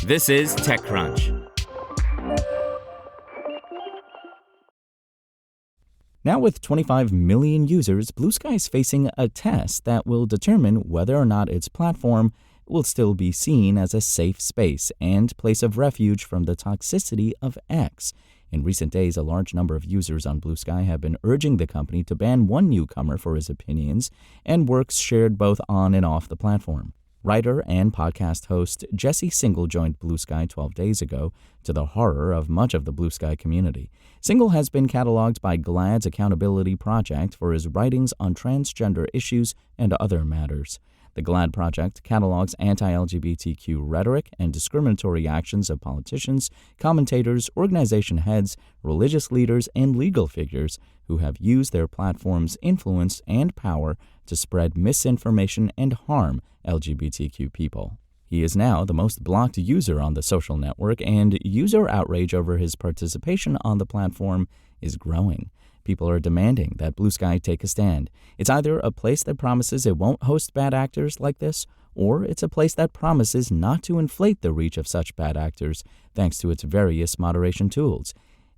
This is TechCrunch. Now with 25 million users, Bluesky is facing a test that will determine whether or not its platform will still be seen as a safe space and place of refuge from the toxicity of X. In recent days, a large number of users on Bluesky have been urging the company to ban one newcomer for his opinions and works shared both on and off the platform. Writer and podcast host Jesse Singal joined Bluesky 12 days ago, to the horror of much of the Bluesky community. Singal has been cataloged by GLAAD's Accountability Project for his writings on transgender issues and other matters. The GLAAD project catalogs anti-LGBTQ rhetoric and discriminatory actions of politicians, commentators, organization heads, religious leaders, and legal figures who have used their platform's influence and power to spread misinformation and harm LGBTQ people. He is now the most blocked user on the social network, and user outrage over his participation on the platform is growing. People are demanding that Bluesky take a stand. It's either a place that promises it won't host bad actors like this, or it's a place that promises not to inflate the reach of such bad actors thanks to its various moderation tools.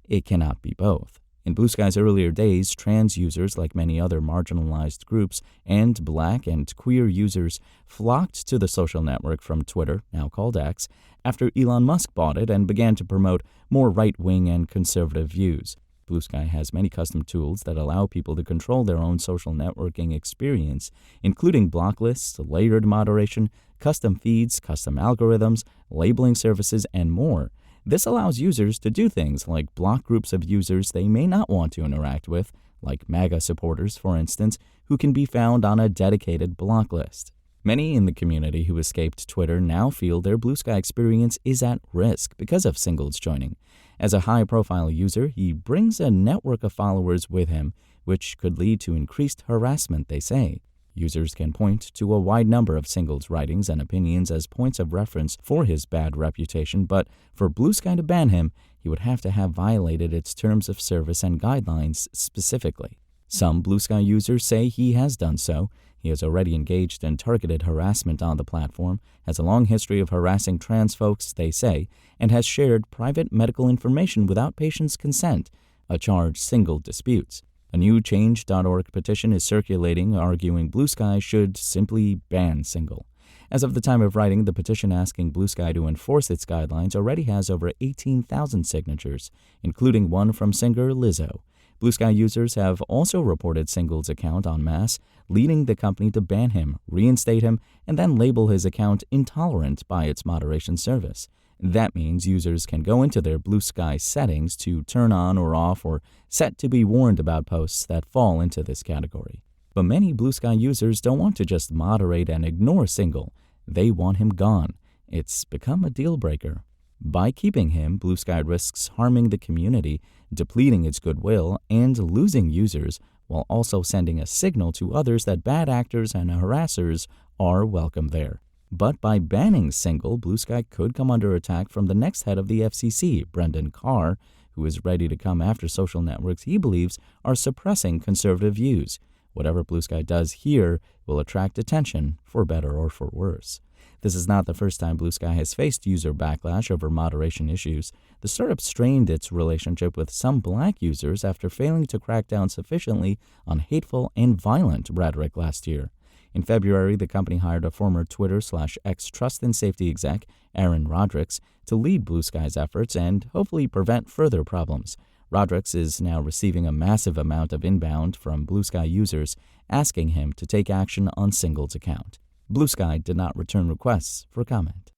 It cannot be both. In Bluesky's earlier days, trans users, like many other marginalized groups, and Black and queer users flocked to the social network from Twitter, now called X, after Elon Musk bought it and began to promote more right-wing and conservative views. Bluesky has many custom tools that allow people to control their own social networking experience, including block lists, layered moderation, custom feeds, custom algorithms, labeling services, and more. This allows users to do things like block groups of users they may not want to interact with, like MAGA supporters, for instance, who can be found on a dedicated block list. Many in the community who escaped Twitter now feel their Bluesky experience is at risk because of Singal's joining. As a high-profile user, he brings a network of followers with him, which could lead to increased harassment, they say. Users can point to a wide number of Singal's writings and opinions as points of reference for his bad reputation, but for Bluesky to ban him, he would have to have violated its terms of service and guidelines specifically. Some Bluesky users say he has done so. He has already engaged in targeted harassment on the platform, has a long history of harassing trans folks, they say, and has shared private medical information without patients' consent, a charge Singal disputes. A new Change.org petition is circulating arguing Bluesky should simply ban Singal. As of the time of writing, the petition asking Bluesky to enforce its guidelines already has over 18,000 signatures, including one from singer Lizzo. Bluesky users have also reported Singal's account en masse, leading the company to ban him, reinstate him, and then label his account intolerant by its moderation service. That means users can go into their Bluesky settings to turn on or off or set to be warned about posts that fall into this category. But many Bluesky users don't want to just moderate and ignore Singal. They want him gone. It's become a deal breaker. By keeping him, Bluesky risks harming the community, depleting its goodwill, and losing users, while also sending a signal to others that bad actors and harassers are welcome there. But by banning Singal, Bluesky could come under attack from the next head of the FCC, Brendan Carr, who is ready to come after social networks he believes are suppressing conservative views. Whatever Bluesky does here will attract attention, for better or for worse. This is not the first time Bluesky has faced user backlash over moderation issues. The startup strained its relationship with some Black users after failing to crack down sufficiently on hateful and violent rhetoric last year. In February, the company hired a former Twitter/X Trust and Safety exec, Aaron Rodrigues, to lead Bluesky's efforts and hopefully prevent further problems. Rodrigues is now receiving a massive amount of inbound from Bluesky users asking him to take action on Singal's account. Bluesky did not return requests for comment.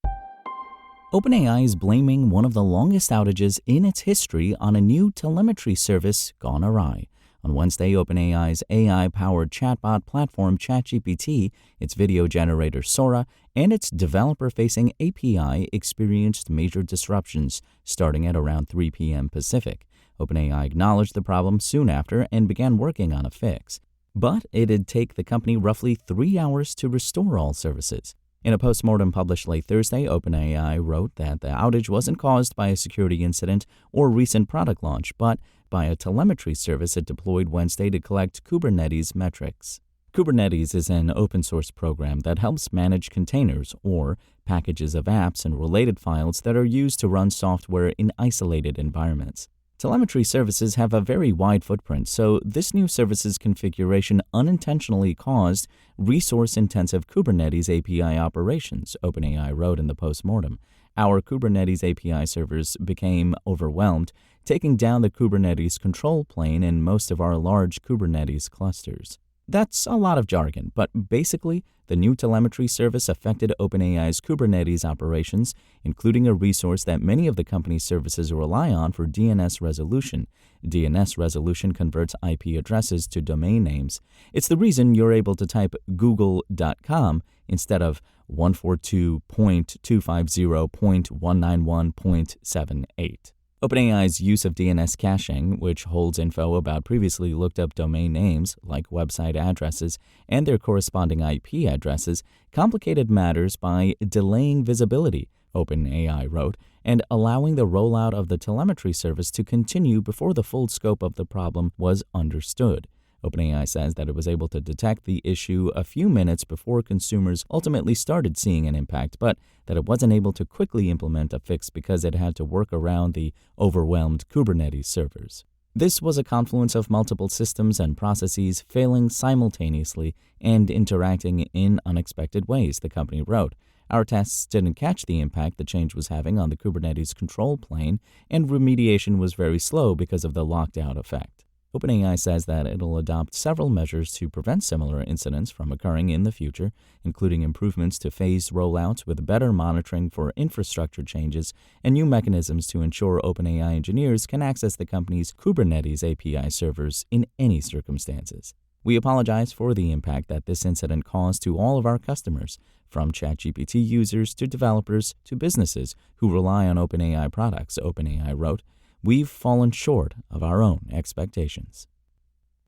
OpenAI is blaming one of the longest outages in its history on a new telemetry service gone awry. On Wednesday, OpenAI's AI-powered chatbot platform ChatGPT, its video generator Sora, and its developer-facing API experienced major disruptions starting at around 3 p.m. Pacific. OpenAI acknowledged the problem soon after and began working on a fix. But it'd take the company roughly 3 hours to restore all services. In a postmortem published late Thursday, OpenAI wrote that the outage wasn't caused by a security incident or recent product launch, but by a telemetry service it deployed Wednesday to collect Kubernetes metrics. Kubernetes is an open-source program that helps manage containers or packages of apps and related files that are used to run software in isolated environments. Telemetry services have a very wide footprint, so this new service's configuration unintentionally caused resource-intensive Kubernetes API operations, OpenAI wrote in the postmortem. Our Kubernetes API servers became overwhelmed, taking down the Kubernetes control plane in most of our large Kubernetes clusters. That's a lot of jargon, but basically, the new telemetry service affected OpenAI's Kubernetes operations, including a resource that many of the company's services rely on for DNS resolution. DNS resolution converts IP addresses to domain names. It's the reason you're able to type google.com instead of 142.250.191.78. OpenAI's use of DNS caching, which holds info about previously looked up domain names, like website addresses, and their corresponding IP addresses, complicated matters by delaying visibility, OpenAI wrote, and allowing the rollout of the telemetry service to continue before the full scope of the problem was understood. OpenAI says that it was able to detect the issue a few minutes before consumers ultimately started seeing an impact, but that it wasn't able to quickly implement a fix because it had to work around the overwhelmed Kubernetes servers. This was a confluence of multiple systems and processes failing simultaneously and interacting in unexpected ways, the company wrote. Our tests didn't catch the impact the change was having on the Kubernetes control plane, and remediation was very slow because of the locked-out effect. OpenAI says that it'll adopt several measures to prevent similar incidents from occurring in the future, including improvements to phased rollouts with better monitoring for infrastructure changes and new mechanisms to ensure OpenAI engineers can access the company's Kubernetes API servers in any circumstances. We apologize for the impact that this incident caused to all of our customers, from ChatGPT users to developers to businesses who rely on OpenAI products, OpenAI wrote. We've fallen short of our own expectations.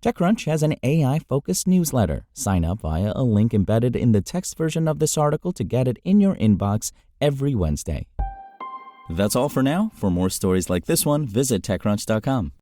TechCrunch has an AI-focused newsletter. Sign up via a link embedded in the text version of this article to get it in your inbox every Wednesday. That's all for now. For more stories like this one, visit TechCrunch.com.